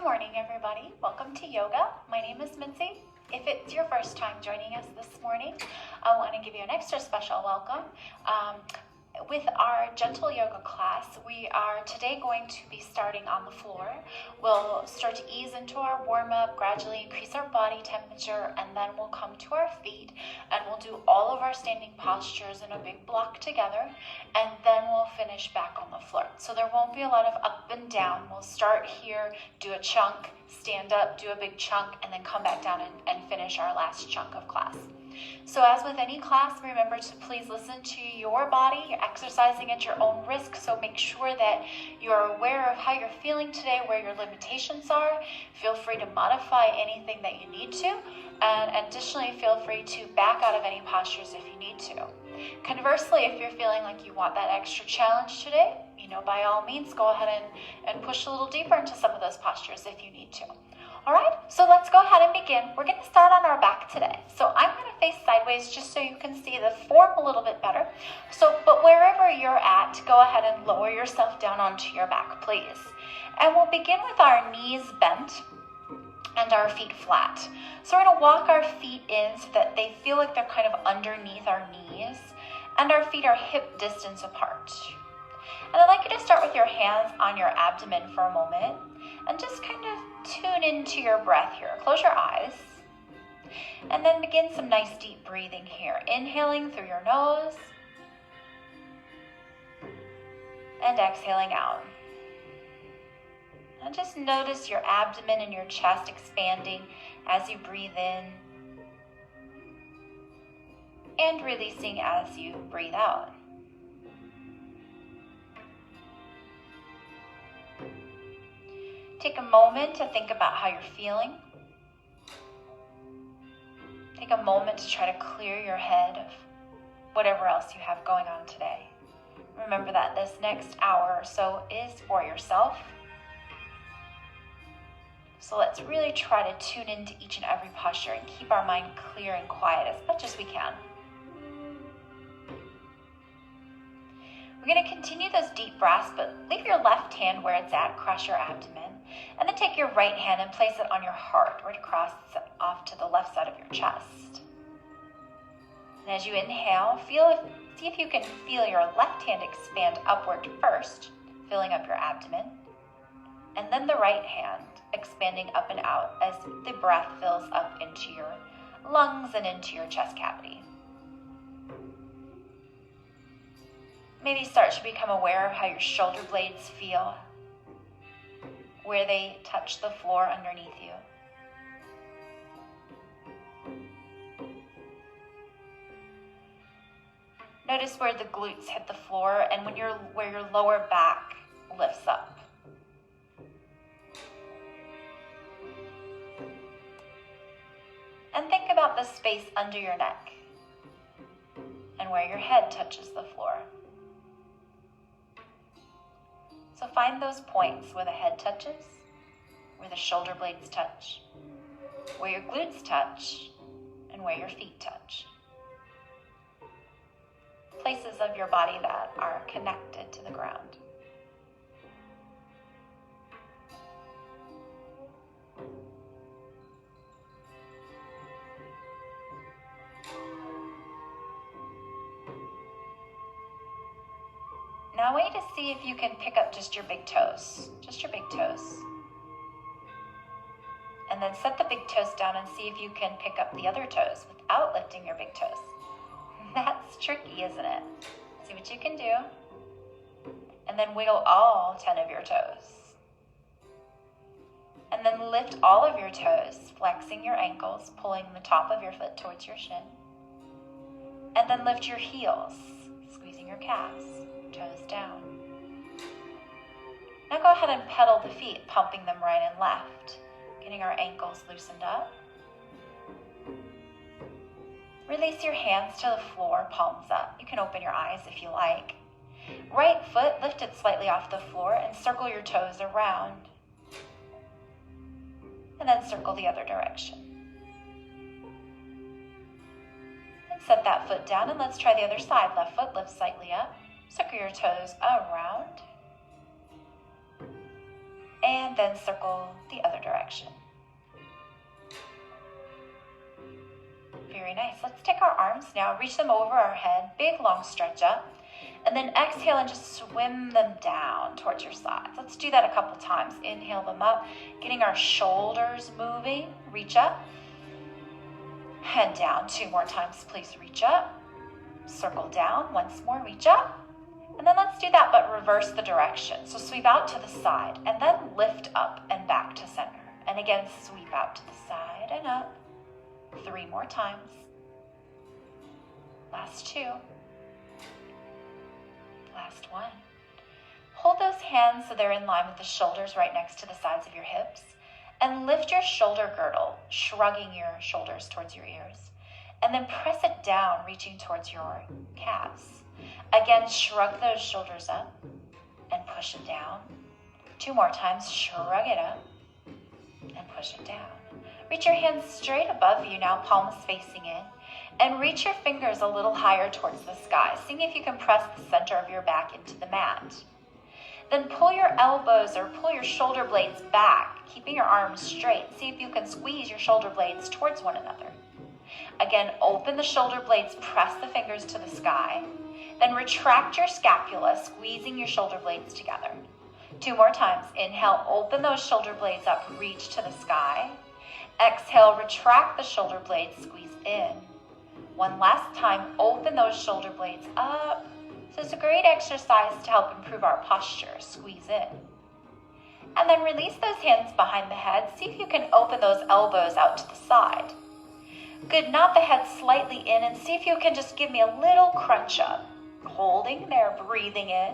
morning, everybody. Welcome to yoga. My name is Mincy. If it's your first time joining us this morning, I want to give you an extra special welcome. With our gentle yoga class, we are today going to be starting on the floor. We'll start to ease into our warm-up, gradually increase our body temperature, and then we'll come to our feet and we'll do all of our standing postures in a big block together, and then we'll finish back on the floor. So there won't be a lot of up and down. We'll start here, do a chunk, stand up, do a big chunk, and then come back down and finish our last chunk of class. So as with any class, remember to please listen to your body. You're exercising at your own risk, so make sure that you're aware of how you're feeling today, where your limitations are. Feel free to modify anything that you need to, and additionally, feel free to back out of any postures if you need to. Conversely, if you're feeling like you want that extra challenge today, by all means, go ahead and push a little deeper into some of those postures if you need to. All right, so let's go ahead and begin. We're going to start on our back today. So I'm going to face sideways just so you can see the form a little bit better. But wherever you're at, go ahead and lower yourself down onto your back, please. And we'll begin with our knees bent and our feet flat. So we're going to walk our feet in so that they feel like they're kind of underneath our knees, and our feet are hip distance apart. And I'd like you to start with your hands on your abdomen for a moment and just kind of tune into your breath here. Close your eyes and then begin some nice deep breathing here. Inhaling through your nose and exhaling out. And just notice your abdomen and your chest expanding as you breathe in and releasing as you breathe out. Take a moment to think about how you're feeling. Take a moment to try to clear your head of whatever else you have going on today. Remember that this next hour or so is for yourself. So let's really try to tune into each and every posture and keep our mind clear and quiet as much as we can. We're going to continue those deep breaths, but leave your left hand where it's at, cross your abdomen, and then take your right hand and place it on your heart, right across off to the left side of your chest. And as you inhale, see if you can feel your left hand expand upward first, filling up your abdomen, and then the right hand expanding up and out as the breath fills up into your lungs and into your chest cavity. Maybe start to become aware of how your shoulder blades feel, where they touch the floor underneath you. Notice where the glutes hit the floor and where your lower back lifts up. And think about the space under your neck and where your head touches the floor. So find those points where the head touches, where the shoulder blades touch, where your glutes touch, and where your feet touch. Places of your body that are connected to the ground. Now I want you to see if you can pick up just your big toes, And then set the big toes down and see if you can pick up the other toes without lifting your big toes. That's tricky, isn't it? See what you can do. And then wiggle all 10 of your toes. And then lift all of your toes, flexing your ankles, pulling the top of your foot towards your shin. And then lift your heels, squeezing your calves. Toes down. Now go ahead and pedal the feet, pumping them right and left, getting our ankles loosened up. Release your hands to the floor, palms up. You can open your eyes if you like. Right foot lifted slightly off the floor and circle your toes around. And then circle the other direction. And set that foot down and let's try the other side. Left foot lifts slightly up. Circle your toes around. And and then circle the other direction. Very nice. Let's take our arms now, reach them over our head, big long stretch up, and then exhale and just swim them down towards your sides. Let's do that a couple times. Inhale them up, getting our shoulders moving, reach up, and down. 2 more times, please. Reach up, circle down, once more, reach up, and then let's do that, but reverse the direction. So sweep out to the side, and then lift up and back to center. And again, sweep out to the side and up. 3 more times. Last 2. Last 1. Hold those hands so they're in line with the shoulders right next to the sides of your hips. And lift your shoulder girdle, shrugging your shoulders towards your ears. And then press it down, reaching towards your calves. Again, shrug those shoulders up and push it down. 2 more times, shrug it up and push it down. Reach your hands straight above you now, palms facing in, and reach your fingers a little higher towards the sky, seeing if you can press the center of your back into the mat. Then pull your elbows or pull your shoulder blades back, keeping your arms straight. See if you can squeeze your shoulder blades towards one another. Again, open the shoulder blades, press the fingers to the sky, then retract your scapula, squeezing your shoulder blades together. 2 more times. Inhale, open those shoulder blades up, reach to the sky. Exhale, retract the shoulder blades, squeeze in. 1 last time, open those shoulder blades up. So it's a great exercise to help improve our posture. Squeeze in. And then release those hands behind the head. See if you can open those elbows out to the side. Good, nod the head slightly in and see if you can just give me a little crunch up. Holding there, breathing in.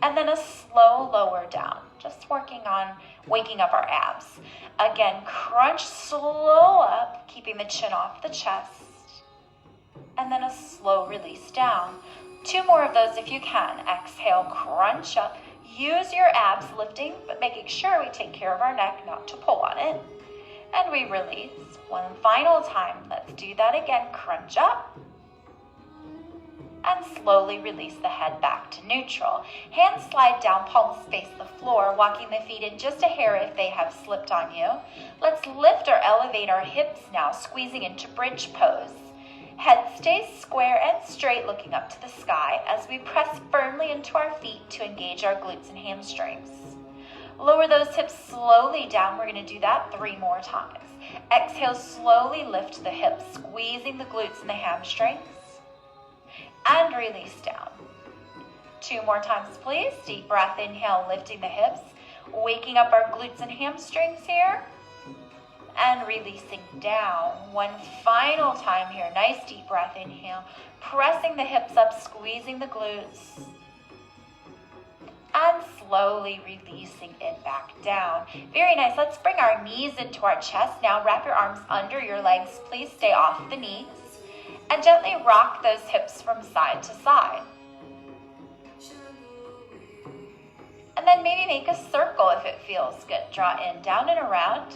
And then a slow lower down. Just working on waking up our abs. Again, crunch slow up, keeping the chin off the chest. And then a slow release down. 2 more of those if you can. Exhale, crunch up. Use your abs lifting, but making sure we take care of our neck, not to pull on it. And we release. 1 final time. Let's do that again. Crunch up. And slowly release the head back to neutral. Hands slide down, palms face the floor, walking the feet in just a hair if they have slipped on you. Let's lift or elevate our hips now, squeezing into bridge pose. Head stays square and straight, looking up to the sky as we press firmly into our feet to engage our glutes and hamstrings. Lower those hips slowly down. We're going to do that 3 more times. Exhale, slowly lift the hips, squeezing the glutes and the hamstrings. And release down. 2 more times, please. Deep breath, inhale, lifting the hips, waking up our glutes and hamstrings here, and releasing down. 1 final time here. Nice deep breath, inhale, pressing the hips up, squeezing the glutes, and slowly releasing it back down. Very nice. Let's bring our knees into our chest. Now wrap your arms under your legs. Please stay off the knees. And gently rock those hips from side to side. And then maybe make a circle if it feels good. Draw in, down and around.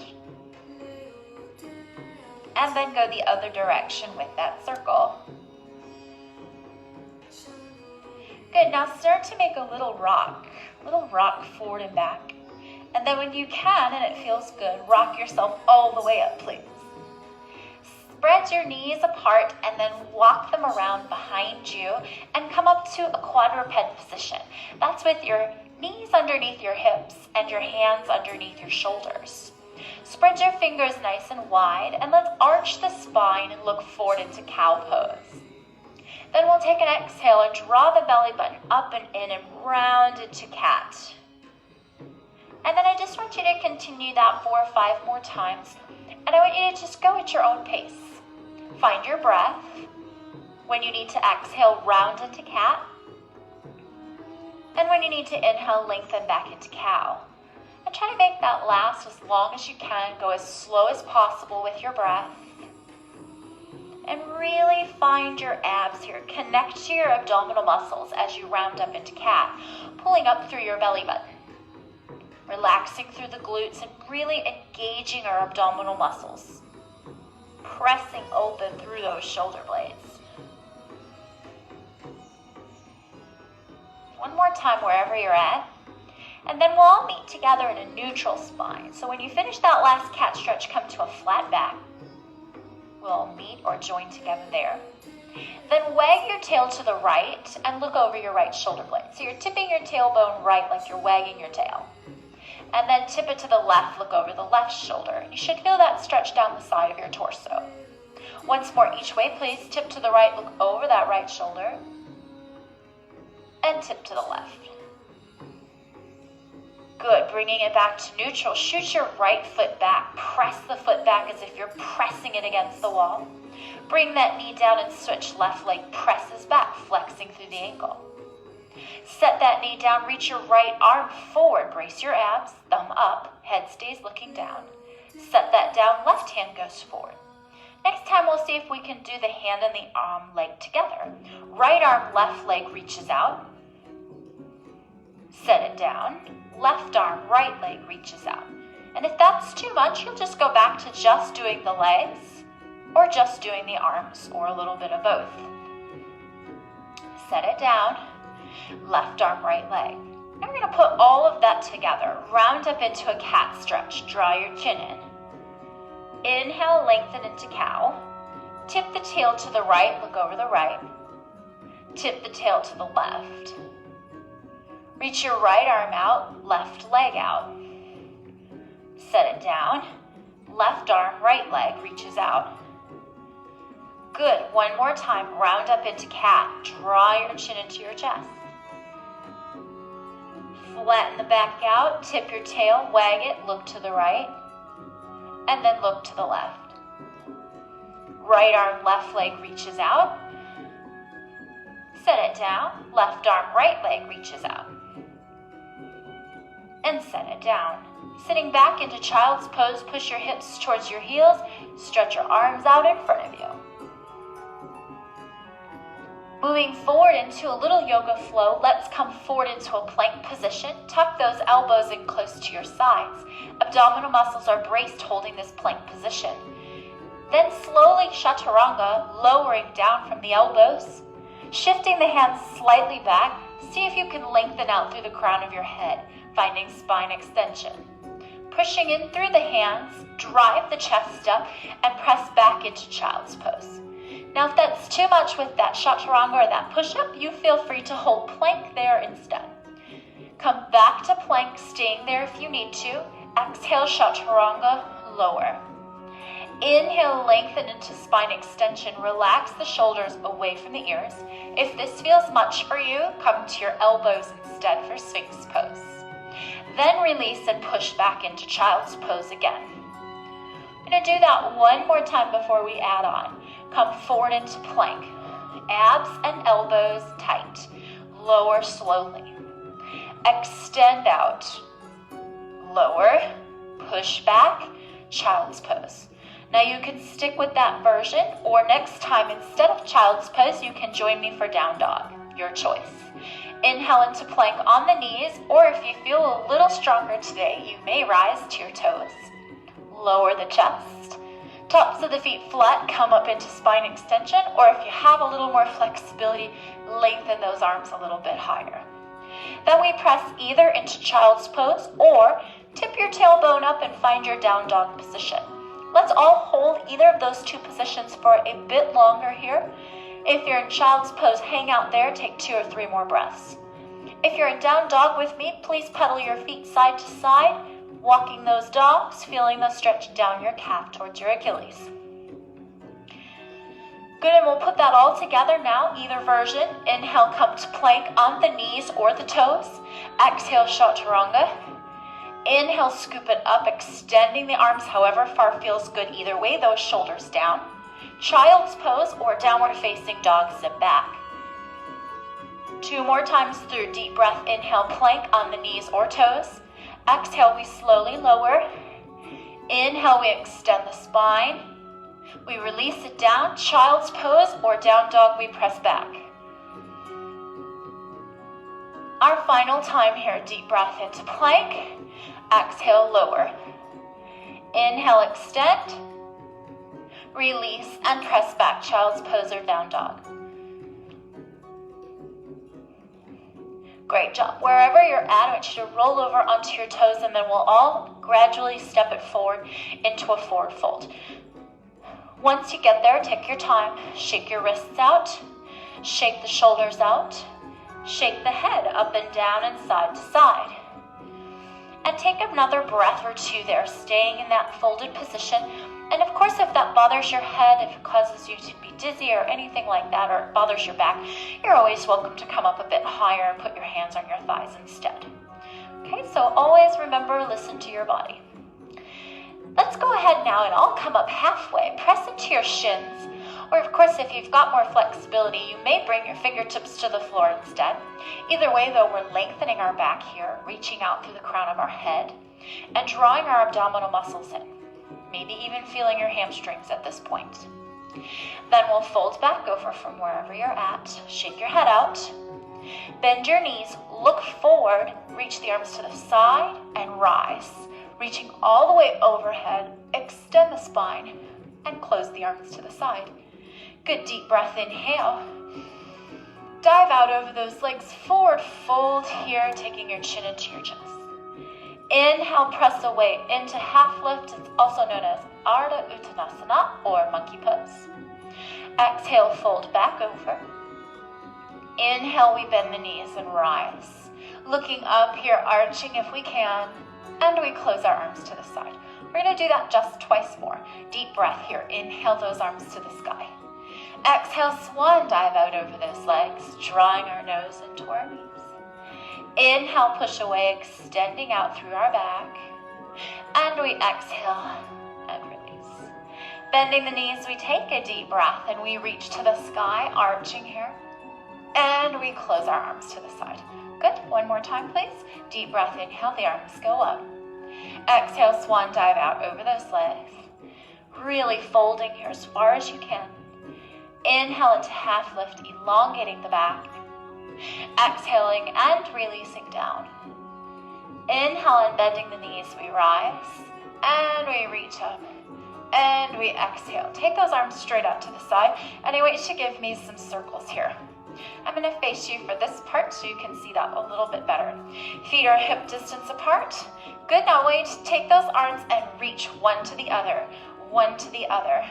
And then go the other direction with that circle. Good, now start to make a little rock forward and back. And then when you can and it feels good, rock yourself all the way up, please. Spread your knees apart and then walk them around behind you and come up to a quadruped position. That's with your knees underneath your hips and your hands underneath your shoulders. Spread your fingers nice and wide and let's arch the spine and look forward into cow pose. Then we'll take an exhale and draw the belly button up and in and round into cat. And then I just want you to continue that 4 or 5 more times. And I want you to just go at your own pace. Find your breath. When you need to exhale, round into cat. And when you need to inhale, lengthen back into cow. And try to make that last as long as you can. Go as slow as possible with your breath. And really find your abs here. Connect to your abdominal muscles as you round up into cat, pulling up through your belly button. Relaxing through the glutes and really engaging our abdominal muscles. Pressing open through those shoulder blades. 1 more time wherever you're at. And then we'll all meet together in a neutral spine. So when you finish that last cat stretch, come to a flat back. We'll meet or join together there. Then wag your tail to the right and look over your right shoulder blade. So you're tipping your tailbone right like you're wagging your tail. And then tip it to the left, look over the left shoulder. You should feel that stretch down the side of your torso. Once more each way, please. Tip to the right, look over that right shoulder. And tip to the left. Good, bringing it back to neutral. Shoot your right foot back. Press the foot back as if you're pressing it against the wall. Bring that knee down and switch. Left leg presses back, flexing through the ankle. Set that knee down, reach your right arm forward. Brace your abs, thumb up, head stays looking down. Set that down, left hand goes forward. Next time we'll see if we can do the hand and the arm leg together. Right arm, left leg reaches out. Set it down. Left arm, right leg reaches out. And if that's too much, you'll just go back to just doing the legs or just doing the arms or a little bit of both. Set it down. Left arm, right leg. Now we're going to put all of that together. Round up into a cat stretch. Draw your chin in. Inhale, lengthen into cow. Tip the tail to the right, look over the right. Tip the tail to the left. Reach your right arm out, left leg out. Set it down. Left arm, right leg reaches out. Good. One more time. Round up into cat. Draw your chin into your chest. Flatten the back out. Tip your tail, wag it, look to the right. And then look to the left. Right arm, left leg reaches out. Set it down. Left arm, right leg reaches out. And set it down. Sitting back into child's pose, push your hips towards your heels. Stretch your arms out in front of you. Moving forward into a little yoga flow, let's come forward into a plank position. Tuck those elbows in close to your sides. Abdominal muscles are braced holding this plank position. Then slowly chaturanga, lowering down from the elbows. Shifting the hands slightly back, see if you can lengthen out through the crown of your head, finding spine extension. Pushing in through the hands, drive the chest up and press back into child's pose. Now if that's too much with that chaturanga or that push-up, you feel free to hold plank there instead. Come back to plank, staying there if you need to. Exhale, chaturanga, lower. Inhale, lengthen into spine extension. Relax the shoulders away from the ears. If this feels much for you, come to your elbows instead for Sphinx pose. Then release and push back into child's pose again. I'm going to do that one more time before we add on. Come forward into plank. Abs and elbows tight. Lower slowly. Extend out. Lower. Push back. Child's pose. Now you can stick with that version, or next time instead of child's pose, you can join me for down dog. Your choice. Inhale into plank on the knees, or if you feel a little stronger today, you may rise to your toes. Lower the chest. Tops of the feet flat, come up into spine extension, or if you have a little more flexibility, lengthen those arms a little bit higher. Then we press either into child's pose, or tip your tailbone up and find your down dog position. Let's all hold either of those two positions for a bit longer here. If you're in child's pose, hang out there, take 2 or 3 more breaths. If you're in down dog with me, please pedal your feet side to side, walking those dogs, feeling the stretch down your calf towards your Achilles. Good, and we'll put that all together now, either version. Inhale, come to plank on the knees or the toes. Exhale, chaturanga. Inhale, scoop it up, extending the arms however far feels good either way, those shoulders down. Child's pose or downward facing dog, zip back. 2 more times through, deep breath, inhale, plank on the knees or toes. Exhale, we slowly lower. Inhale, we extend the spine. We release it down, child's pose or down dog, we press back. Our final time here, deep breath into plank. Exhale, lower. Inhale, extend. Release and press back, child's pose or down dog. Great job. Wherever you're at, I want you to roll over onto your toes, and then we'll all gradually step it forward into a forward fold. Once you get there, take your time. Shake your wrists out. Shake the shoulders out. Shake the head up and down and side to side. And take another breath or two there, staying in that folded position. And of course, if that bothers your head, if it causes you to be dizzy or anything like that, or it bothers your back, you're always welcome to come up a bit higher and put your hands on your thighs instead. Okay, so always remember, listen to your body. Let's go ahead now and I'll come up halfway. Press into your shins. Or of course, if you've got more flexibility, you may bring your fingertips to the floor instead. Either way though, we're lengthening our back here, reaching out through the crown of our head, and drawing our abdominal muscles in. Maybe even feeling your hamstrings at this point. Then we'll fold back over from wherever you're at. Shake your head out. Bend your knees, look forward, reach the arms to the side, and rise. Reaching all the way overhead, extend the spine, and close the arms to the side. Good deep breath, inhale. Dive out over those legs, forward fold here, taking your chin into your chest. Inhale, press away into half lift. It's also known as Ardha Uttanasana or monkey pose. Exhale, fold back over. Inhale, we bend the knees and rise. Looking up here, arching if we can, and we close our arms to the side. We're going to do that just twice more. Deep breath here. Inhale those arms to the sky. Exhale, swan dive out over those legs, drawing our nose into our knees. Inhale, push away, extending out through our back. And we exhale and release. Bending the knees, we take a deep breath and we reach to the sky, arching here. And we close our arms to the side. Good. One more time, please. Deep breath, inhale, the arms go up. Exhale, swan dive out over those legs. Really folding here as far as you can. Inhale into half lift, elongating the back. Exhaling and releasing down. Inhale and bending the knees, we rise. And we reach up. And we exhale. Take those arms straight out to the side. And I want you to give me some circles here. I'm going to face you for this part so you can see that a little bit better. Feet are hip distance apart. Good. Now I want you to take those arms and reach one to the other. One to the other.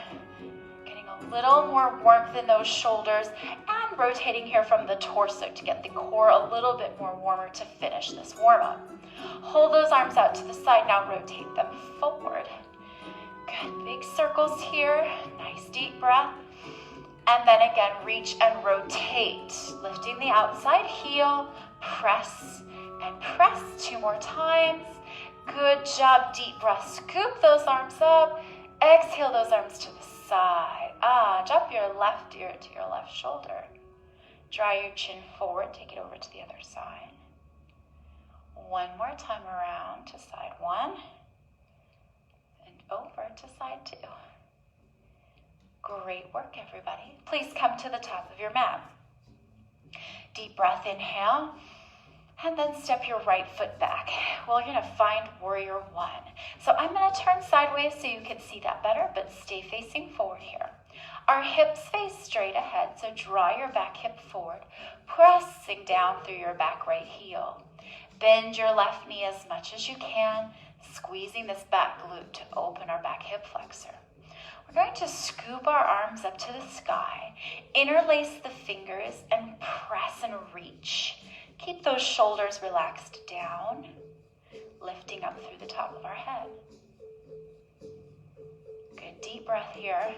Getting a little more warmth in those shoulders and rotating here from the torso to get the core a little bit more warmer to finish this warm-up. Hold those arms out to the side. Now rotate them forward. Good. Big circles here. Nice deep breath. And then again, reach and rotate, lifting the outside heel, press and press 2 more times. Good job, deep breath. Scoop those arms up, exhale those arms to the side. Drop your left ear to your left shoulder. Draw your chin forward, take it over to the other side. One more time around to side 1 and over to side 2. Great work, everybody. Please come to the top of your mat. Deep breath, inhale, and then step your right foot back. We're going to find warrior 1. So I'm going to turn sideways so you can see that better, but stay facing forward here. Our hips face straight ahead, so draw your back hip forward, pressing down through your back right heel. Bend your left knee as much as you can, squeezing this back glute to open our back hip flexor. We're going to scoop our arms up to the sky, interlace the fingers, and press and reach. Keep those shoulders relaxed down, lifting up through the top of our head. Good deep breath here.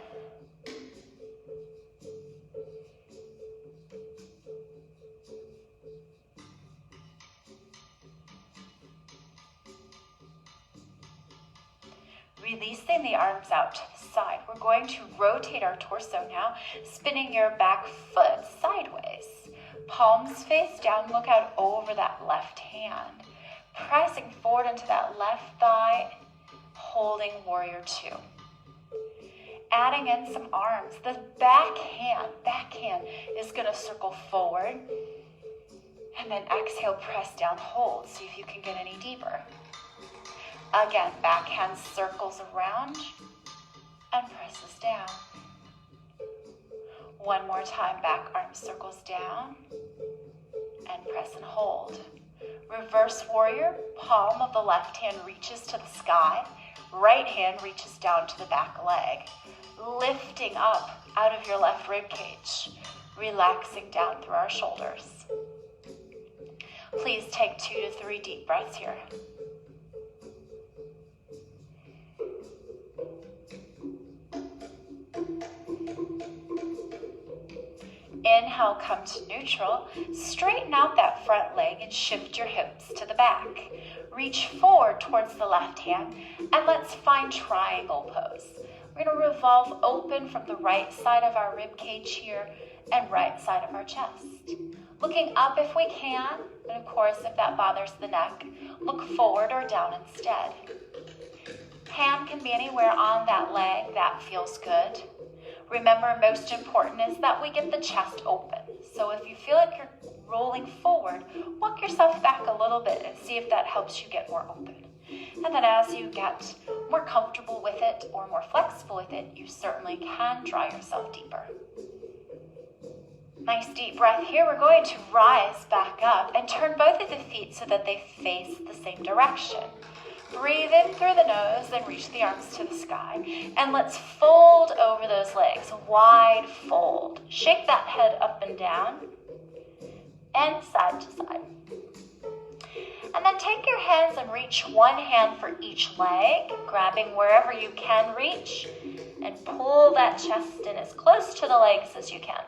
Releasing the arms out to the side. We're going to rotate our torso now, spinning your back foot sideways. Palms face down, look out over that left hand. Pressing forward into that left thigh, holding warrior 2. Adding in some arms. The back hand is going to circle forward. And then exhale, press down, hold. See if you can get any deeper. Again, backhand circles around and presses down. One more time, back arm circles down and press and hold. Reverse warrior, palm of the left hand reaches to the sky, right hand reaches down to the back leg, lifting up out of your left rib cage, relaxing down through our shoulders. Please take 2 to 3 deep breaths here. Inhale, come to neutral. Straighten out that front leg and shift your hips to the back. Reach forward towards the left hand and let's find triangle pose. We're going to revolve open from the right side of our rib cage here and right side of our chest. Looking up if we can, and of course if that bothers the neck, look forward or down instead. Hand can be anywhere on that leg, that feels good. Remember, most important is that we get the chest open. So if you feel like you're rolling forward, walk yourself back a little bit and see if that helps you get more open. And then as you get more comfortable with it or more flexible with it, you certainly can draw yourself deeper. Nice deep breath here. We're going to rise back up and turn both of the feet so that they face the same direction. Breathe in through the nose, then reach the arms to the sky. And let's fold over those legs, wide fold. Shake that head up and down, and side to side. And then take your hands and reach one hand for each leg, grabbing wherever you can reach, and pull that chest in as close to the legs as you can.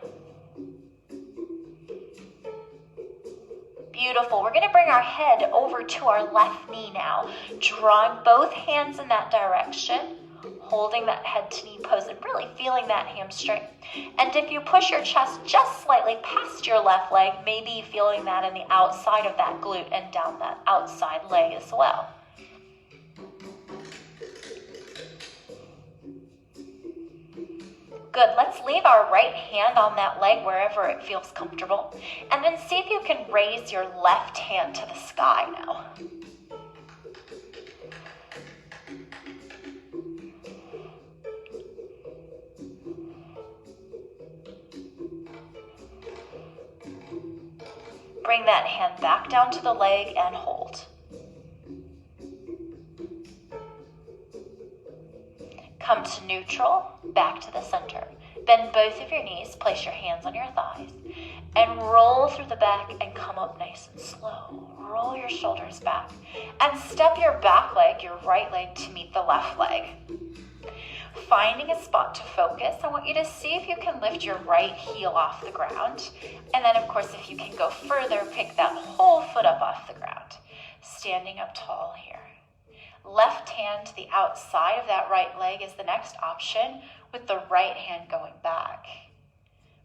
Beautiful. We're going to bring our head over to our left knee now, drawing both hands in that direction, holding that head to knee pose and really feeling that hamstring. And if you push your chest just slightly past your left leg, maybe feeling that in the outside of that glute and down that outside leg as well. Good, let's leave our right hand on that leg wherever it feels comfortable. And then see if you can raise your left hand to the sky now. Bring that hand back down to the leg and hold. Come to neutral, back to the center. Bend both of your knees, place your hands on your thighs, and roll through the back and come up nice and slow. Roll your shoulders back and step your back leg, your right leg, to meet the left leg. Finding a spot to focus, I want you to see if you can lift your right heel off the ground. And then, of course, if you can go further, pick that whole foot up off the ground. Standing up tall here. Left hand to the outside of that right leg is the next option, with the right hand going back.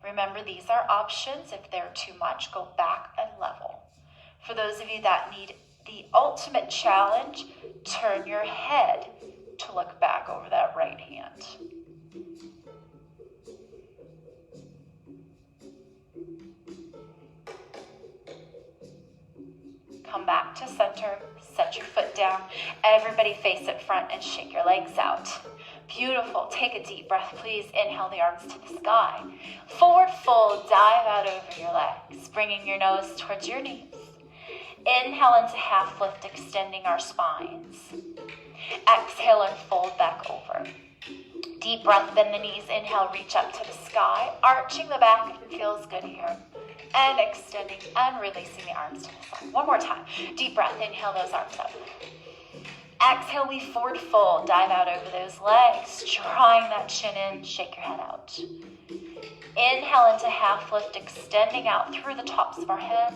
Remember, these are options. If they're too much, go back and level. For those of you that need the ultimate challenge, turn your head to look back over that right hand. Come back to center, set your foot down. Everybody face it front and shake your legs out. Beautiful. Take a deep breath, please. Inhale the arms to the sky. Forward fold, dive out over your legs, bringing your nose towards your knees. Inhale into half lift, extending our spines. Exhale and fold back over. Deep breath, bend the knees. Inhale, reach up to the sky, arching the back if it feels good here. And extending and releasing the arms to the side. One more time. Deep breath, inhale those arms up. Exhale, we forward fold, dive out over those legs, drawing that chin in, shake your head out. Inhale into half lift, extending out through the tops of our head.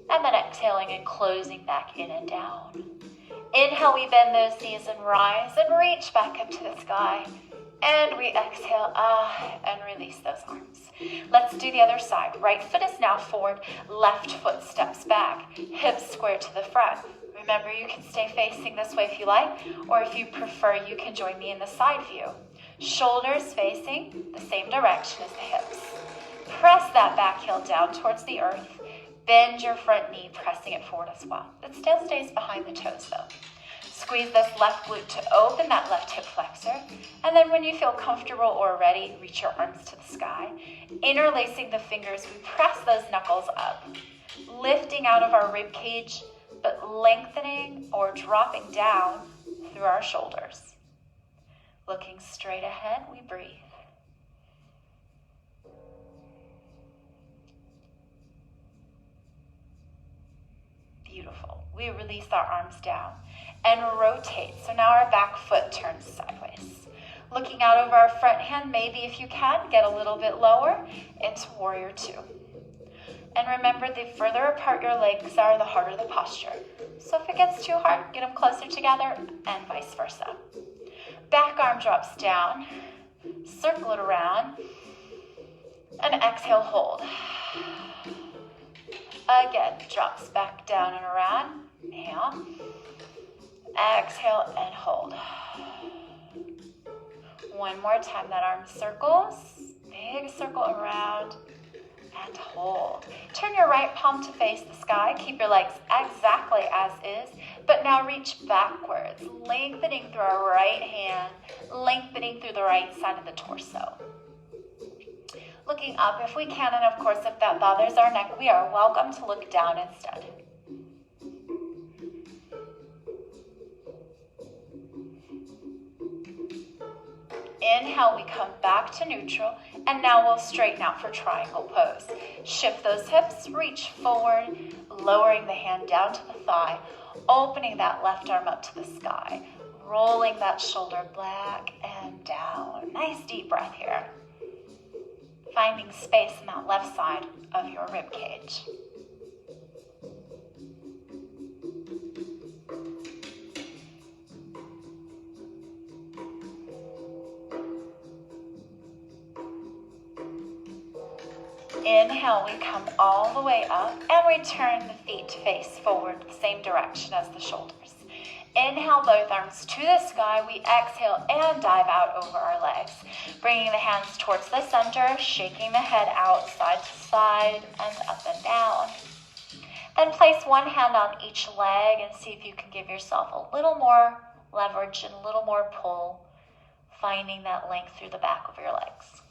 And then exhaling and closing back in and down. Inhale, we bend those knees and rise and reach back up to the sky. And we exhale, and release those arms. Let's do the other side. Right foot is now forward, left foot steps back, hips square to the front. Remember, you can stay facing this way if you like, or if you prefer, you can join me in the side view. Shoulders facing the same direction as the hips. Press that back heel down towards the earth. Bend your front knee, pressing it forward as well. It still stays behind the toes though. Squeeze this left glute to open that left hip flexor. And then when you feel comfortable or ready, reach your arms to the sky. Interlacing the fingers, we press those knuckles up. lifting out of our rib cage, but lengthening or dropping down through our shoulders. Looking straight ahead, we breathe. Beautiful. We release our arms down and rotate. So now our back foot turns sideways. Looking out over our front hand, maybe if you can, get a little bit lower into Warrior Two. And remember, the further apart your legs are, the harder the posture. So if it gets too hard, get them closer together and vice versa. Back arm drops down, circle it around, and exhale, hold. Again, drops back down and around. Inhale, exhale, and hold. One more time, that arm circles, big circle around, and hold. Turn your right palm to face the sky. Keep your legs exactly as is, but now reach backwards, lengthening through our right hand, lengthening through the right side of the torso. Looking up if we can, and of course if that bothers our neck, we are welcome to look down instead. Inhale, we come back to neutral, and now we'll straighten out for triangle pose. Shift those hips, reach forward, lowering the hand down to the thigh, opening that left arm up to the sky, rolling that shoulder back and down. Nice deep breath here. Finding space in that left side of your rib cage. Inhale, we come all the way up and return the feet to face forward, the same direction as the shoulders. Inhale, both arms to the sky. We exhale and dive out over our legs. Bringing the hands towards the center, shaking the head out side to side and up and down. Then place one hand on each leg and see if you can give yourself a little more leverage and a little more pull, finding that length through the back of your legs.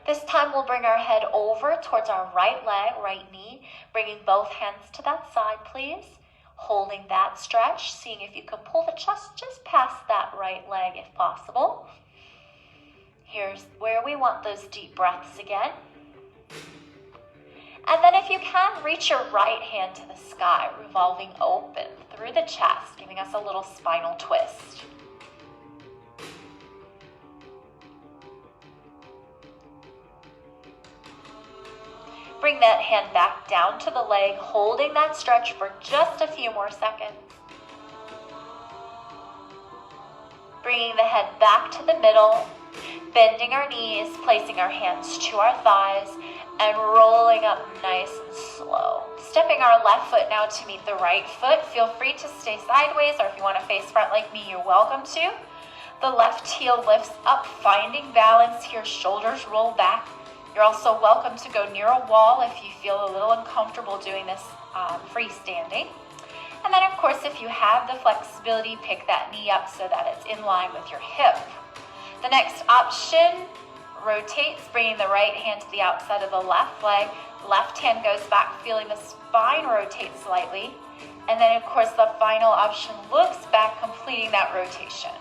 This time we'll bring our head over towards our right leg, right knee, bringing both hands to that side, please. Holding that stretch, seeing if you can pull the chest just past that right leg if possible. Here's where we want those deep breaths again. And then if you can, reach your right hand to the sky, revolving open through the chest, giving us a little spinal twist. Bring that hand back down to the leg, holding that stretch for just a few more seconds. Bringing the head back to the middle, bending our knees, placing our hands to our thighs, and rolling up nice and slow. Stepping our left foot now to meet the right foot. Feel free to stay sideways, or if you want to face front like me, you're welcome to. The left heel lifts up, finding balance here, shoulders roll back. You're also welcome to go near a wall if you feel a little uncomfortable doing this freestanding. And then, of course, if you have the flexibility, pick that knee up so that it's in line with your hip. The next option rotates, bringing the right hand to the outside of the left leg. Left hand goes back, feeling the spine rotate slightly. And then, of course, the final option looks back, completing that rotation.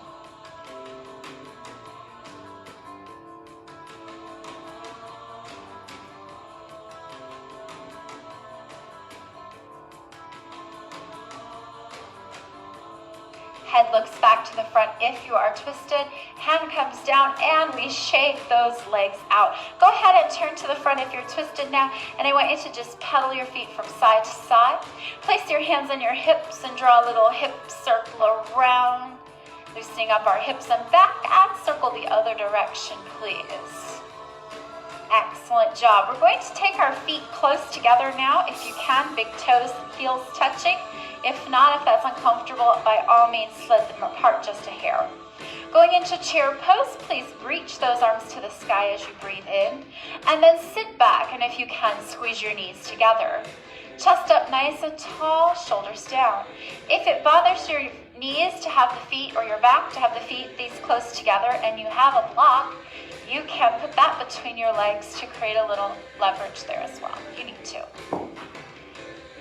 Head looks back to the front if you are twisted. Hand comes down and we shake those legs out. Go ahead and turn to the front if you're twisted now. And I want you to just pedal your feet from side to side. Place your hands on your hips and draw a little hip circle around. Loosening up our hips and back, and circle the other direction, please. Excellent job. We're going to take our feet close together now. If you can, big toes, heels touching. If not, if that's uncomfortable, by all means, slid them apart just a hair. Going into chair pose, please reach those arms to the sky as you breathe in, and then sit back, and if you can, squeeze your knees together. Chest up nice and tall, shoulders down. If it bothers your knees to have the feet, or your back to have the feet these close together, and you have a block, you can put that between your legs to create a little leverage there as well. You need to.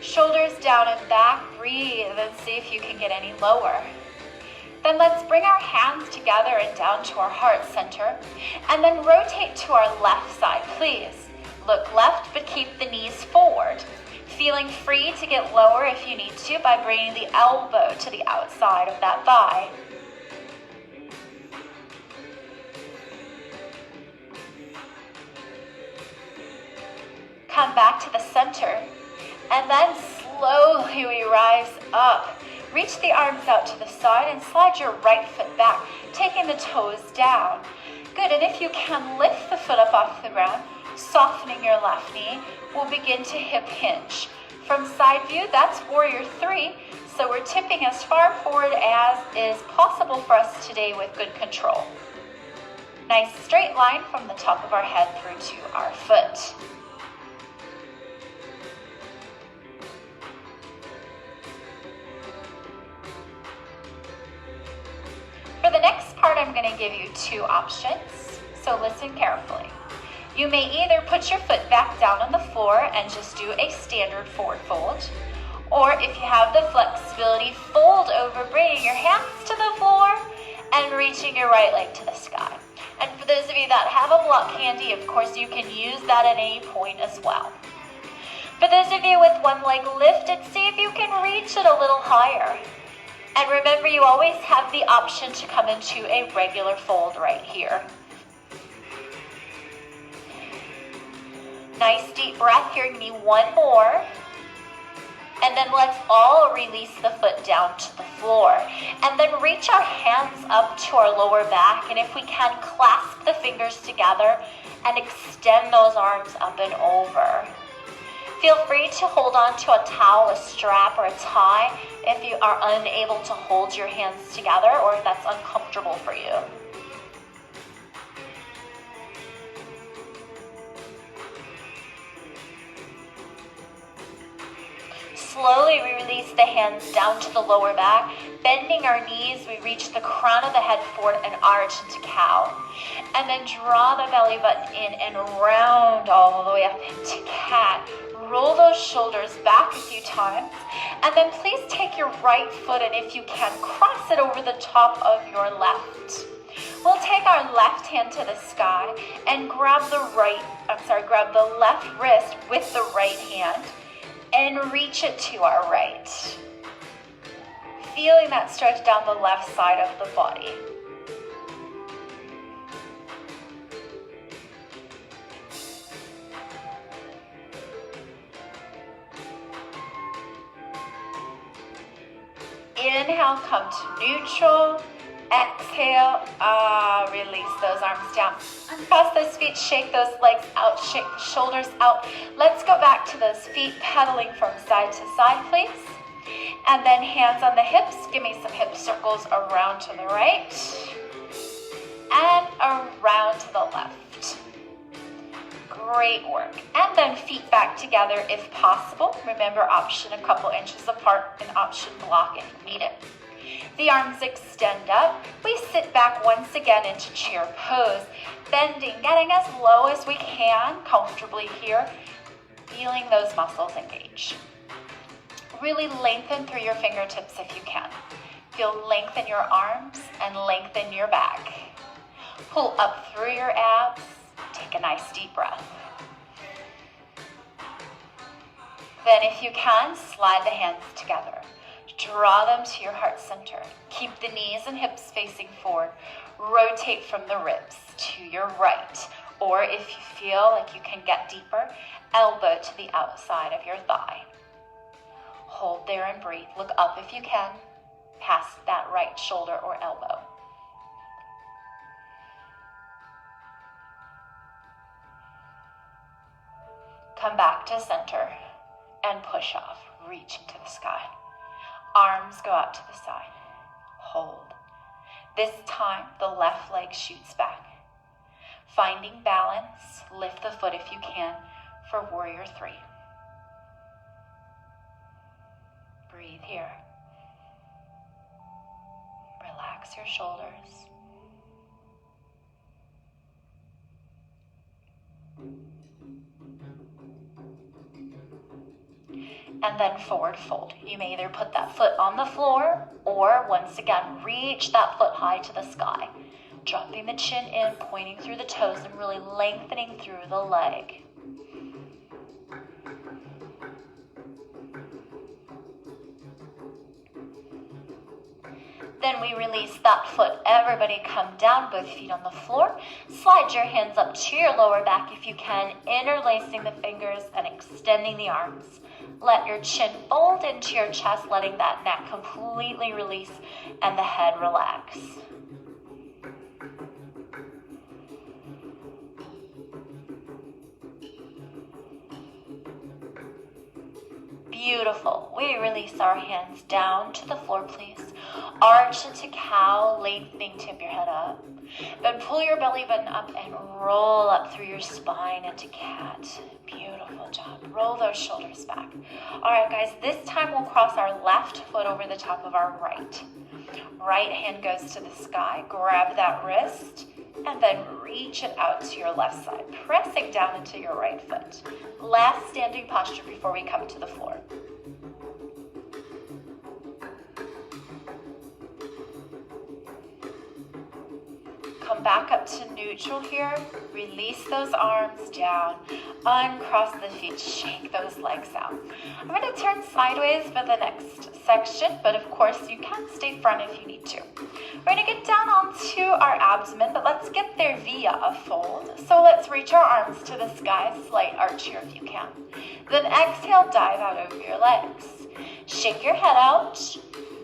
Shoulders down and back, breathe and see if you can get any lower. Then let's bring our hands together and down to our heart center, and then rotate to our left side, please. Look left, but keep the knees forward. Feeling free to get lower if you need to by bringing the elbow to the outside of that thigh. Come back to the center, and then slowly we rise up. Reach the arms out to the side and slide your right foot back, taking the toes down. Good, and if you can, lift the foot up off the ground, softening your left knee. We'll begin to hip hinge. From side view, that's warrior three, so we're tipping as far forward as is possible for us today with good control. Nice straight line from the top of our head through to our foot. For the next part, I'm going to give you two options, so listen carefully. You may either put your foot back down on the floor and just do a standard forward fold, or if you have the flexibility, fold over, bringing your hands to the floor and reaching your right leg to the sky. And for those of you that have a block handy, of course, you can use that at any point as well. For those of you with one leg lifted, see if you can reach it a little higher. And remember, you always have the option to come into a regular fold right here. Nice deep breath here. Give me one more. And then let's all release the foot down to the floor. And then reach our hands up to our lower back. And if we can, clasp the fingers together and extend those arms up and over. Feel free to hold on to a towel, a strap, or a tie if you are unable to hold your hands together or if that's uncomfortable for you. Slowly, we release the hands down to the lower back. Bending our knees, we reach the crown of the head forward and arch into cow. And then draw the belly button in and round all the way up into cat. Roll those shoulders back a few times. And then please take your right foot and if you can, cross it over the top of your left. We'll take our left hand to the sky and grab the left wrist with the right hand and reach it to our right. Feeling that stretch down the left side of the body. Inhale, come to neutral. Exhale, release those arms down. Uncross those feet, shake those legs out, shake the shoulders out. Let's go back to those feet, pedaling from side to side, please. And then hands on the hips. Give me some hip circles around to the right and around to the left. Great work. And then feet back together if possible. Remember, option a couple inches apart and option block if you need it. The arms extend up. We sit back once again into chair pose, bending, getting as low as we can comfortably here, feeling those muscles engage. Really lengthen through your fingertips if you can. Feel length in your arms and lengthen your back. Pull up through your abs. Take a nice deep breath. Then if you can, slide the hands together. Draw them to your heart center. Keep the knees and hips facing forward. Rotate from the ribs to your right. Or if you feel like you can get deeper, elbow to the outside of your thigh. Hold there and breathe. Look up if you can, past that right shoulder or elbow. Come back to center and push off, reaching to the sky. Arms go out to the side. Hold. This time, the left leg shoots back. Finding balance, lift the foot if you can for warrior three. Breathe here. Relax your shoulders. And then forward fold. You may either put that foot on the floor or once again, reach that foot high to the sky. Dropping the chin in, pointing through the toes and really lengthening through the leg. Then we release that foot. Everybody come down, both feet on the floor. Slide your hands up to your lower back if you can, interlacing the fingers and extending the arms. Let your chin fold into your chest, letting that neck completely release and the head relax. Beautiful. We release our hands down to the floor, please. Arch into cow, lengthening, tip your head up. Then pull your belly button up and roll up through your spine into cat. Beautiful job. Roll those shoulders back. All right, guys, this time we'll cross our left foot over the top of our right. Right hand goes to the sky. Grab that wrist and then reach it out to your left side, pressing down into your right foot. Last standing posture before we come to the floor. Come back up to neutral here. Release those arms down. Uncross the feet. Shake those legs out. I'm going to turn sideways for the next section, but of course you can stay front if you need to. We're going to get down onto our abdomen, but let's get there via a fold. So let's reach our arms to the sky. Slight arch here if you can. Then exhale, dive out over your legs. Shake your head out.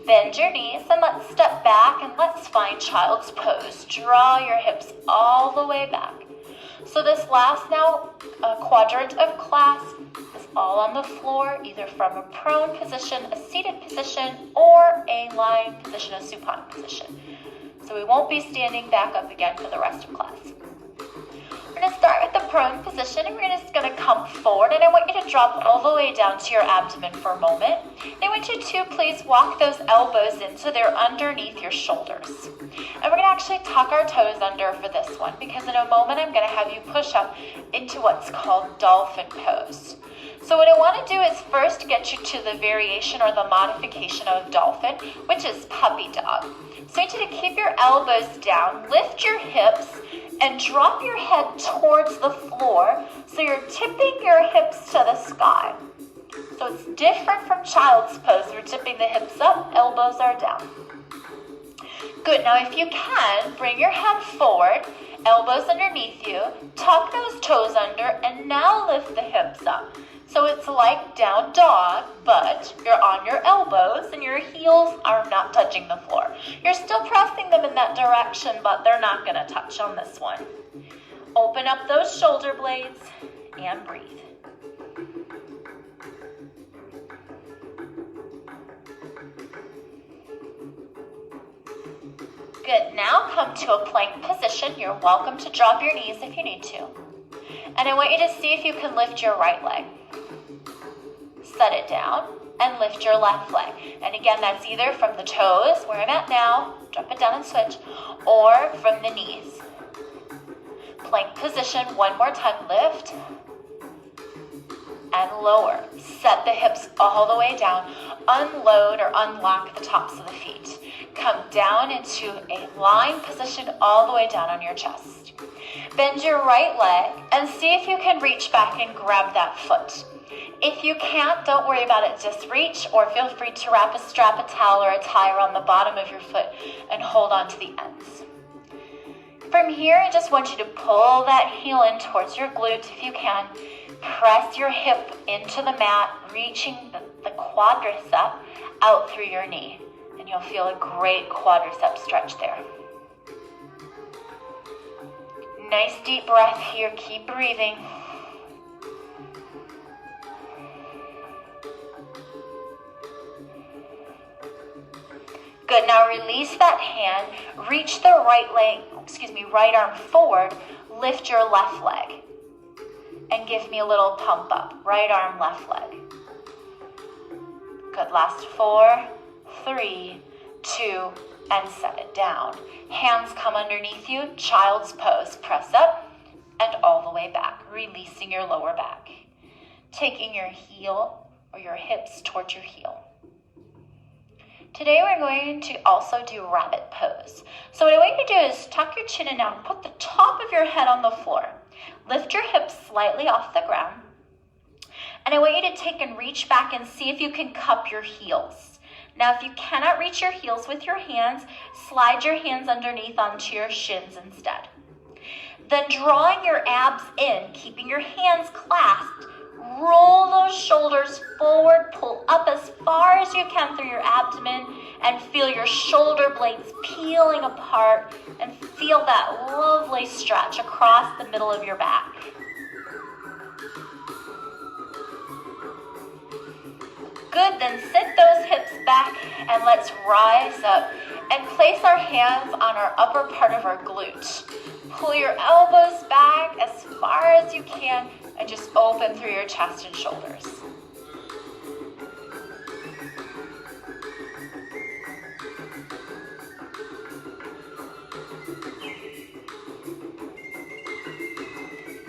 Bend your knees and let's step back and let's find child's pose. Draw your hips all the way back. So this last now quadrant of class is all on the floor, either from a prone position, a seated position, or a lying position, a supine position. So we won't be standing back up again for the rest of class. We're going to start with the prone position, and we're just going to come forward, and I want you to drop all the way down to your abdomen for a moment. And I want you to please walk those elbows in so they're underneath your shoulders. And we're going to actually tuck our toes under for this one, because in a moment I'm going to have you push up into what's called dolphin pose. So what I want to do is first get you to the variation or the modification of dolphin, which is puppy dog. So I want you to keep your elbows down, lift your hips, and drop your head towards the floor so you're tipping your hips to the sky. So it's different from child's pose. We're tipping the hips up, elbows are down. Good, now if you can, bring your head forward, elbows underneath you, tuck those toes under, and now lift the hips up. So it's like down dog, but you're on your elbows and your heels are not touching the floor. You're still pressing them in that direction, but they're not going to touch on this one. Open up those shoulder blades and breathe. Good, now come to a plank position. You're welcome to drop your knees if you need to. And I want you to see if you can lift your right leg. Set it down and lift your left leg. And again, that's either from the toes, where I'm at now, drop it down and switch, or from the knees. Plank position, one more time, lift and lower. Set the hips all the way down. Unload or unlock the tops of the feet. Come down into a lying position all the way down on your chest. Bend your right leg and see if you can reach back and grab that foot. If you can't, don't worry about it. Just reach, or feel free to wrap a strap, a towel, or a tie around the bottom of your foot and hold on to the ends. From here, I just want you to pull that heel in towards your glutes if you can. Press your hip into the mat, reaching the quadricep out through your knee. And you'll feel a great quadricep stretch there. Nice deep breath here. Keep breathing. Good, now release that hand, reach the right arm forward, lift your left leg, and give me a little pump up. Right arm, left leg. Good, last 4, 3, 2, and set it down. Hands come underneath you, child's pose. Press up and all the way back, releasing your lower back. Taking your heel or your hips towards your heel. Today we're going to also do rabbit pose. So what I want you to do is tuck your chin in now and put the top of your head on the floor. Lift your hips slightly off the ground. And I want you to take and reach back and see if you can cup your heels. Now if you cannot reach your heels with your hands, slide your hands underneath onto your shins instead. Then drawing your abs in, keeping your hands clasped, roll those shoulders forward, pull up as far as you can through your abdomen, and feel your shoulder blades peeling apart, and feel that lovely stretch across the middle of your back. Good, then sit those hips back and let's rise up and place our hands on our upper part of our glute. Pull your elbows back as far as you can and just open through your chest and shoulders.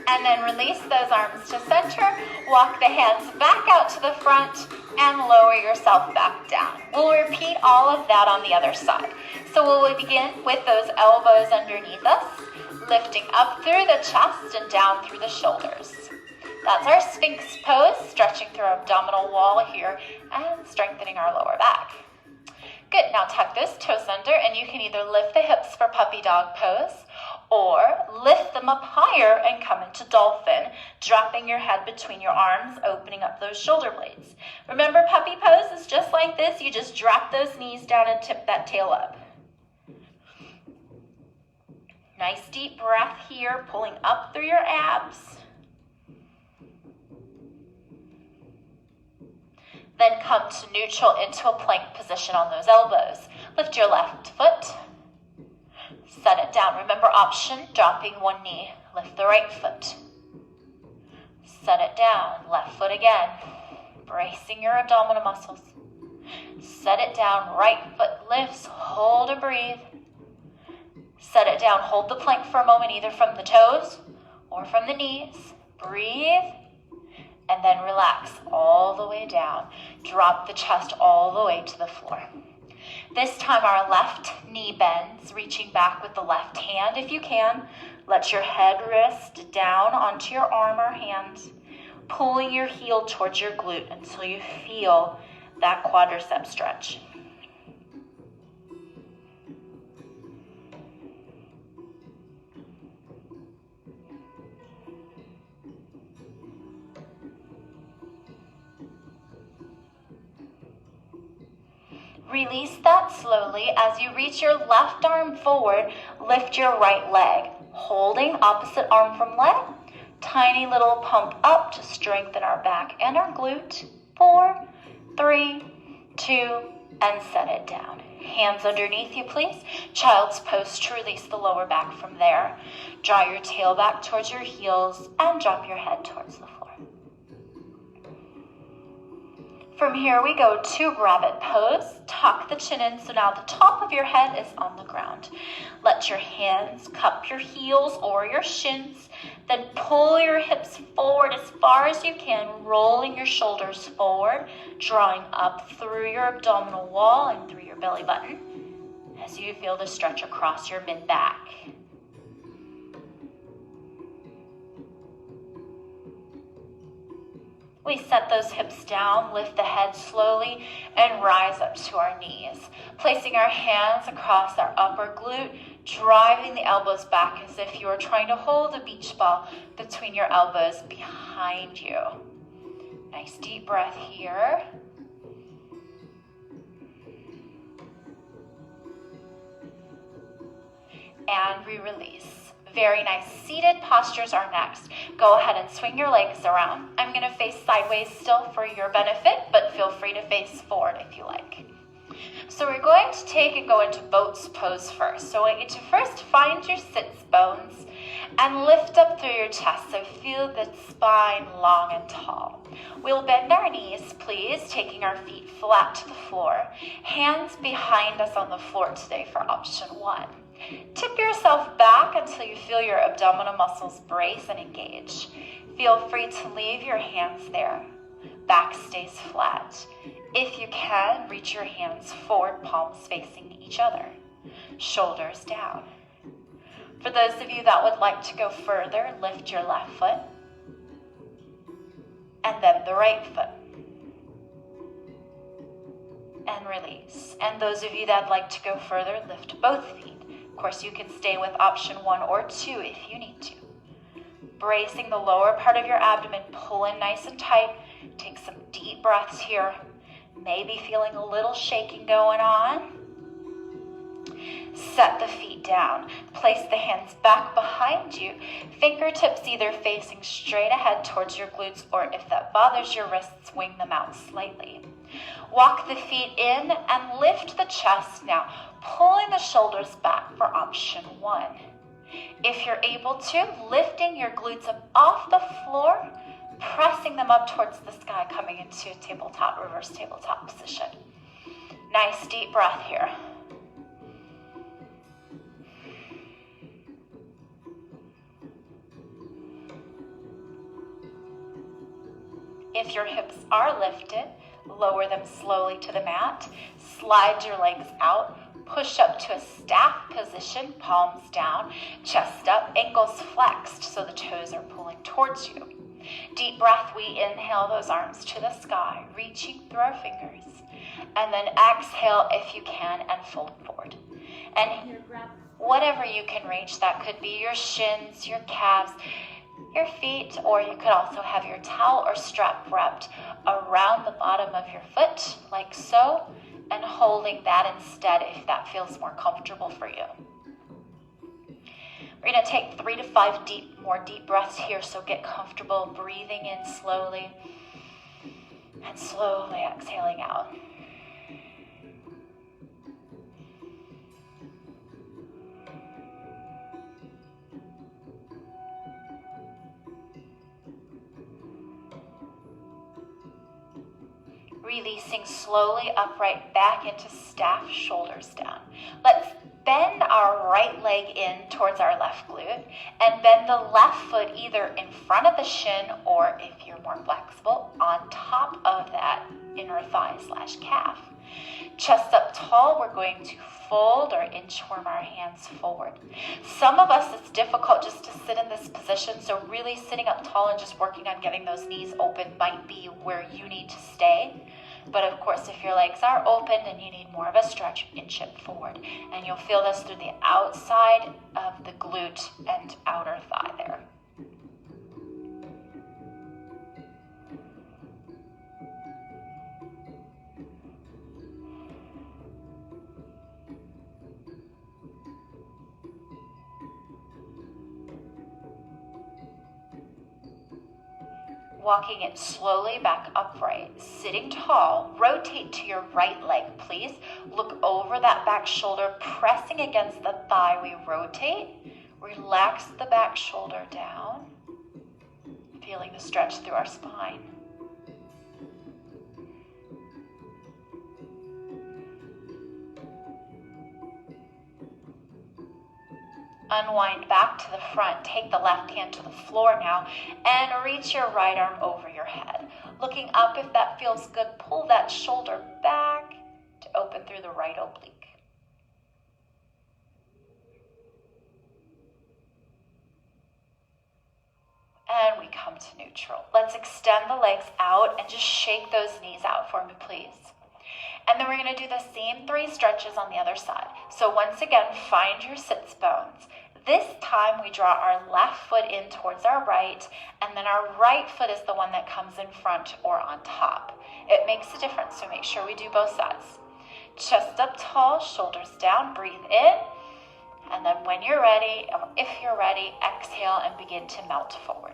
And then release those arms to center. Walk the hands back out to the front and lower yourself back down. We'll repeat all of that on the other side. So we'll begin with those elbows underneath us, lifting up through the chest and down through the shoulders. That's our Sphinx pose, stretching through our abdominal wall here and strengthening our lower back. Good, now tuck those toes under and you can either lift the hips for puppy dog pose or lift them up higher and come into dolphin, dropping your head between your arms, opening up those shoulder blades. Remember, puppy pose is just like this. You just drop those knees down and tip that tail up. Nice deep breath here, pulling up through your abs. Then come to neutral into a plank position on those elbows. Lift your left foot. Set it down. Remember option, dropping one knee. Lift the right foot. Set it down. Left foot again. Bracing your abdominal muscles. Set it down. Right foot lifts. Hold and breathe. Set it down. Hold the plank for a moment, either from the toes or from the knees. Breathe. And then relax all the way down. Drop the chest all the way to the floor. This time our left knee bends, reaching back with the left hand if you can. Let your head rest down onto your arm or hand, pulling your heel towards your glute until you feel that quadricep stretch. Release that slowly. As you reach your left arm forward, lift your right leg, holding opposite arm from leg. Tiny little pump up to strengthen our back and our glute. 4, 3, 2, and set it down. Hands underneath you, please. Child's pose to release the lower back from there. Draw your tail back towards your heels and drop your head towards the floor. From here we go to rabbit pose. Tuck the chin in so now the top of your head is on the ground. Let your hands cup your heels or your shins. Then pull your hips forward as far as you can, rolling your shoulders forward, drawing up through your abdominal wall and through your belly button as you feel the stretch across your mid-back. We set those hips down, lift the head slowly, and rise up to our knees. Placing our hands across our upper glute, driving the elbows back as if you were trying to hold a beach ball between your elbows behind you. Nice deep breath here. And we release. Very nice. Seated postures are next. Go ahead and swing your legs around. I'm going to face sideways still for your benefit, but feel free to face forward if you like. So we're going to take and go into boat's pose first. So I want you to first find your sits bones And lift up through your chest, so feel the spine long and tall. We'll bend our knees, please, taking our feet flat to the floor. Hands behind us on the floor today for option 1. Tip yourself back until you feel your abdominal muscles brace and engage. Feel free to leave your hands there. Back stays flat. If you can, reach your hands forward, palms facing each other. Shoulders down. For those of you that would like to go further, lift your left foot and then the right foot. And release. And those of you that'd like to go further, lift both feet. Of course, you can stay with option 1 or 2 if you need to. Bracing the lower part of your abdomen, pull in nice and tight. Take some deep breaths here. Maybe feeling a little shaking going on. Set the feet down. Place the hands back behind you. Fingertips either facing straight ahead towards your glutes, or if that bothers your wrists, swing them out slightly. Walk the feet in and lift the chest now, pulling the shoulders back for option 1. If you're able to, lifting your glutes up off the floor, pressing them up towards the sky, coming into a tabletop, reverse tabletop position. Nice deep breath here. If your hips are lifted, lower them slowly to the mat. Slide your legs out. Push up to a staff position, palms down, chest up, ankles flexed so the toes are pulling towards you. Deep breath, we inhale those arms to the sky, reaching through our fingers. And then exhale if you can and fold forward. And whatever you can reach, that could be your shins, your calves, your feet, or you could also have your towel or strap wrapped around the bottom of your foot, like so, and holding that instead if that feels more comfortable for you. We're going to take 3 to 5 more deep breaths here, so get comfortable breathing in slowly and slowly exhaling out. Releasing slowly upright back into staff, shoulders down. Let's bend our right leg in towards our left glute and bend the left foot either in front of the shin or, if you're more flexible, on top of that inner thigh/calf. Chest up tall, we're going to fold or inchworm our hands forward. Some of us, it's difficult just to sit in this position, so really sitting up tall and just working on getting those knees open might be where you need to stay. But of course, if your legs are open and you need more of a stretch, inch it forward. And you'll feel this through the outside of the glute and outer thigh there. Walking it slowly back upright, sitting tall, rotate to your right leg, please. Look over that back shoulder, pressing against the thigh. We rotate, relax the back shoulder down, feeling the stretch through our spine. Unwind back to the front. Take the left hand to the floor now and reach your right arm over your head. Looking up, if that feels good, pull that shoulder back to open through the right oblique. And we come to neutral. Let's extend the legs out and just shake those knees out for me, please. And then we're going to do the same 3 stretches on the other side. So once again, find your sits bones. This time we draw our left foot in towards our right, and then our right foot is the one that comes in front or on top. It makes a difference, so make sure we do both sides. Chest up tall, shoulders down, breathe in, and then when you're ready, or if you're ready, exhale and begin to melt forward.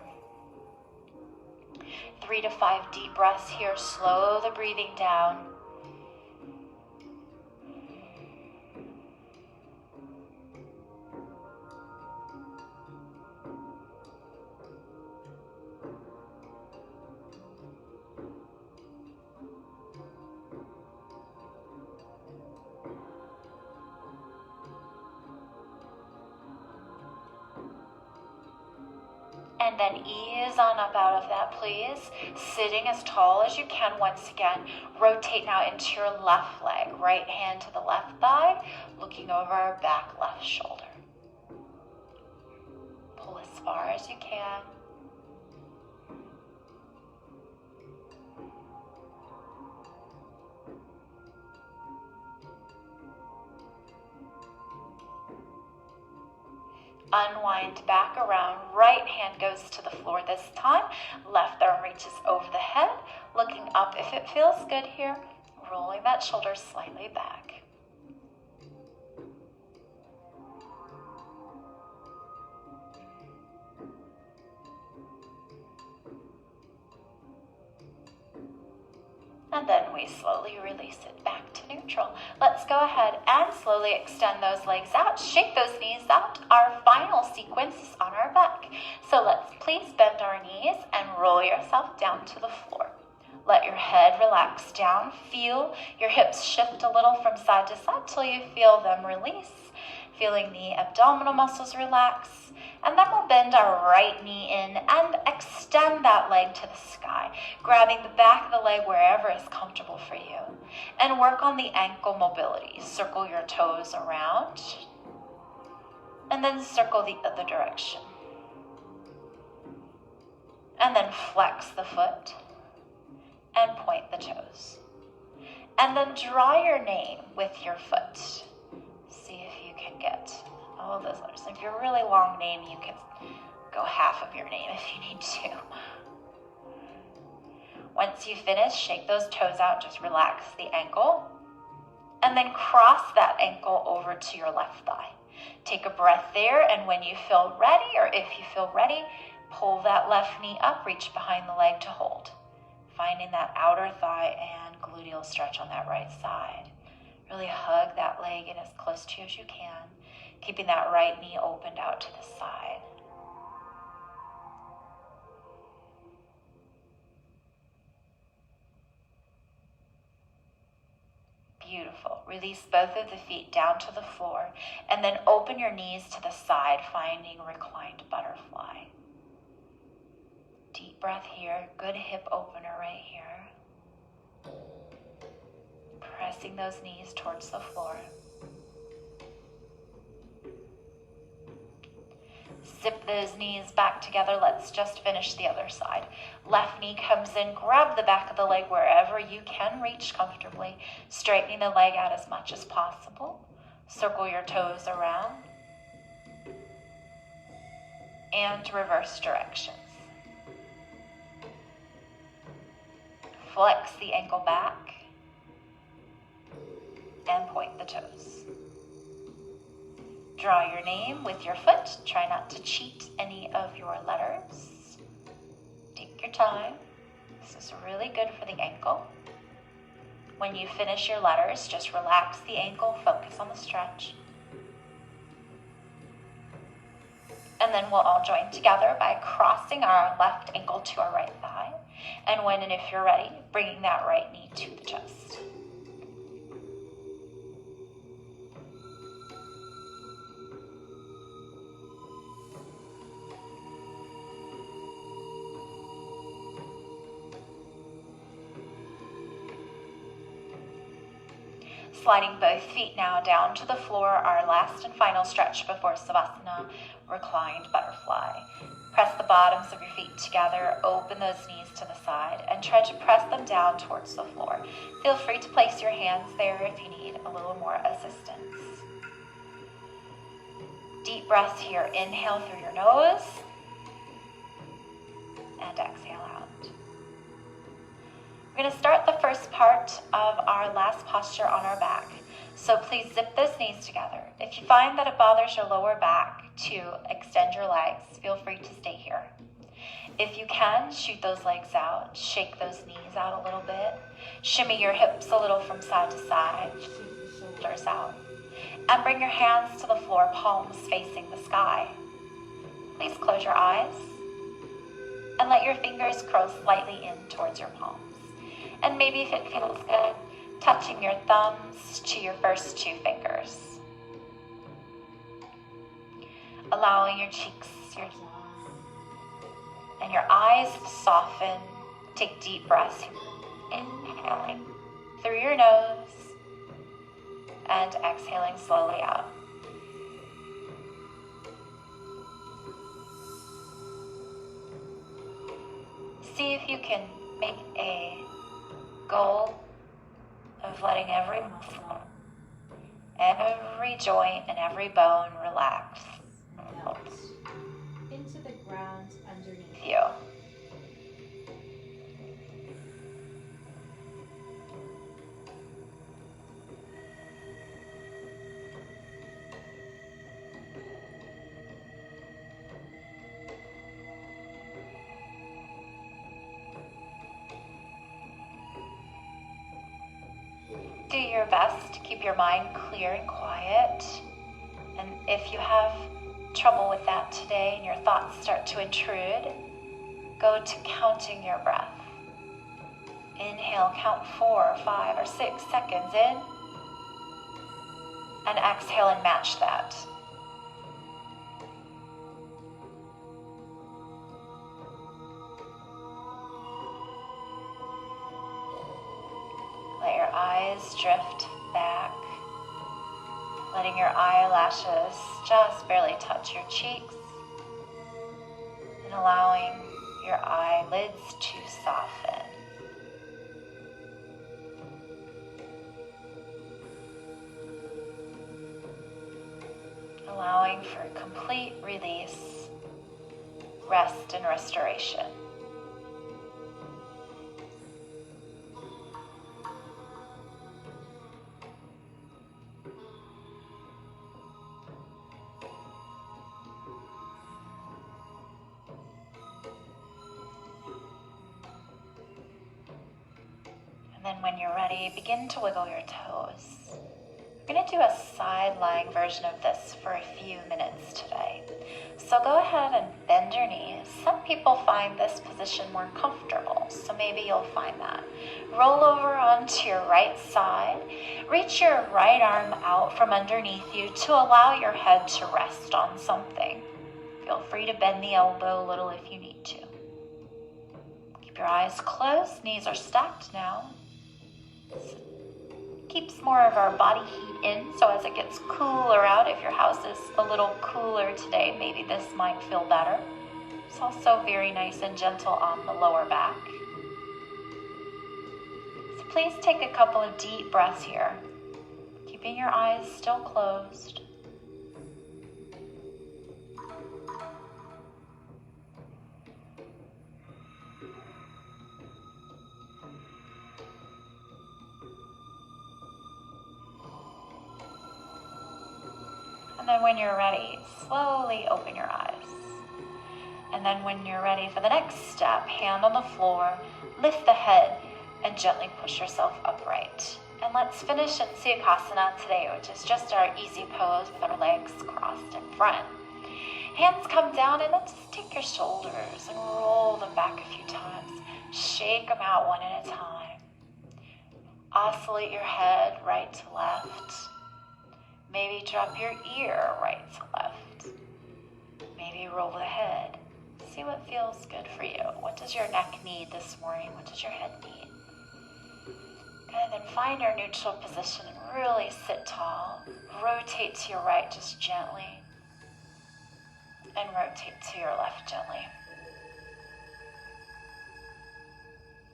3 to 5 deep breaths here, slow the breathing down. And then ease on up out of that, please. Sitting as tall as you can once again. Rotate now into your left leg. Right hand to the left thigh, looking over our back left shoulder. Pull as far as you can. Unwind back around. Right hand goes to the floor this time. Left arm reaches over the head. Looking up if it feels good here. Rolling that shoulder slightly back. And then we slowly release it back to neutral. Let's go ahead and slowly extend those legs out. Shake those knees out. Our final sequence is on our back. So let's please bend our knees and roll yourself down to the floor. Let your head relax down. Feel your hips shift a little from side to side till you feel them release. Feeling the abdominal muscles relax. And then we'll bend our right knee in and extend that leg to the sky, grabbing the back of the leg wherever is comfortable for you. And work on the ankle mobility. Circle your toes around, and then circle the other direction. And then flex the foot, and point the toes. And then draw your name with your foot. See if you can get all of those letters. If you're a really long name, you can go half of your name if you need to. Once you finish, shake those toes out, just relax the ankle. And then cross that ankle over to your left thigh. Take a breath there, and when you feel ready, or if you feel ready, pull that left knee up, reach behind the leg to hold. Finding that outer thigh and gluteal stretch on that right side. Really hug that leg in as close to you as you can. Keeping that right knee opened out to the side. Beautiful. Release both of the feet down to the floor and then open your knees to the side, finding reclined butterfly. Deep breath here. Good hip opener right here. Pressing those knees towards the floor. Zip those knees back together. Let's just finish the other side. Left knee comes in. Grab the back of the leg wherever you can reach comfortably. Straightening the leg out as much as possible. Circle your toes around. And reverse directions. Flex the ankle back. And point the toes. Draw your name with your foot. Try not to cheat any of your letters. Take your time. This is really good for the ankle. When you finish your letters, just relax the ankle, focus on the stretch. And then we'll all join together by crossing our left ankle to our right thigh. And when and if you're ready, bringing that right knee to the chest. Sliding both feet now down to the floor, our last and final stretch before Savasana, reclined butterfly. Press the bottoms of your feet together, open those knees to the side, and try to press them down towards the floor. Feel free to place your hands there if you need a little more assistance. Deep breaths here. Inhale through your nose, and exhale out. We're going to start the first part of our last posture on our back. So please zip those knees together. If you find that it bothers your lower back to extend your legs, feel free to stay here. If you can, shoot those legs out. Shake those knees out a little bit. Shimmy your hips a little from side to side. Shoulders out. And bring your hands to the floor, palms facing the sky. Please close your eyes. And let your fingers curl slightly in towards your palms. And maybe if it feels good, touching your thumbs to your first two fingers. Allowing your cheeks, your and your eyes soften. Take deep breaths. Inhaling through your nose and exhaling slowly out. See if you can make a goal of letting every muscle, every joint, and every bone relax. Melt into the ground underneath you. Do your best to keep your mind clear and quiet. And if you have trouble with that today and your thoughts start to intrude, go to counting your breath. Inhale, count 4, 5, or 6 seconds in, and exhale and match that. Let your eyes drift back, letting your eyelashes just barely touch your cheeks, and allowing your eyelids to soften. Allowing for complete release, rest, and restoration. And then when you're ready, begin to wiggle your toes. We're going to do a side-lying version of this for a few minutes today. So go ahead and bend your knees. Some people find this position more comfortable, so maybe you'll find that. Roll over onto your right side. Reach your right arm out from underneath you to allow your head to rest on something. Feel free to bend the elbow a little if you need to. Keep your eyes closed. Knees are stacked now. Keeps more of our body heat in, so as it gets cooler out, if your house is a little cooler today, maybe this might feel better. It's also very nice and gentle on the lower back. So please take a couple of deep breaths here, keeping your eyes still closed. And then when you're ready, slowly open your eyes. And then when you're ready for the next step, hand on the floor, lift the head, and gently push yourself upright. And let's finish in Sukhasana today, which is just our easy pose with our legs crossed in front. Hands come down, and then just take your shoulders and roll them back a few times. Shake them out one at a time. Oscillate your head right to left. Maybe drop your ear right to left. Maybe roll the head. See what feels good for you. What does your neck need this morning? What does your head need? And then find your neutral position and really sit tall. Rotate to your right just gently. And rotate to your left gently.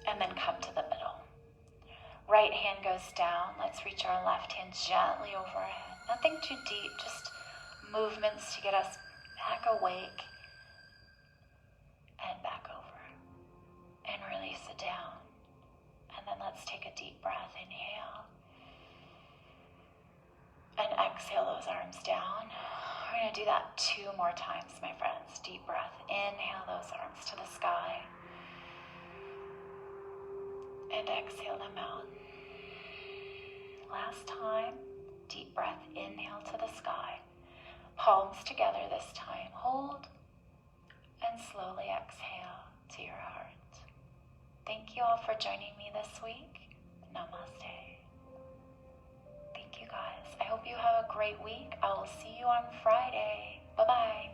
And then come to the middle. Right hand goes down. Let's reach our left hand gently overhead. Nothing too deep, just movements to get us back awake and back over. And release it down. And then let's take a deep breath. Inhale. And exhale those arms down. We're going to do that 2 more times, my friends. Deep breath. Inhale those arms to the sky. And exhale them out. Last time. Deep breath, inhale to the sky. Palms together this time. Hold and slowly exhale to your heart. Thank you all for joining me this week. Namaste. Thank you guys. I hope you have a great week. I will see you on Friday. Bye-bye.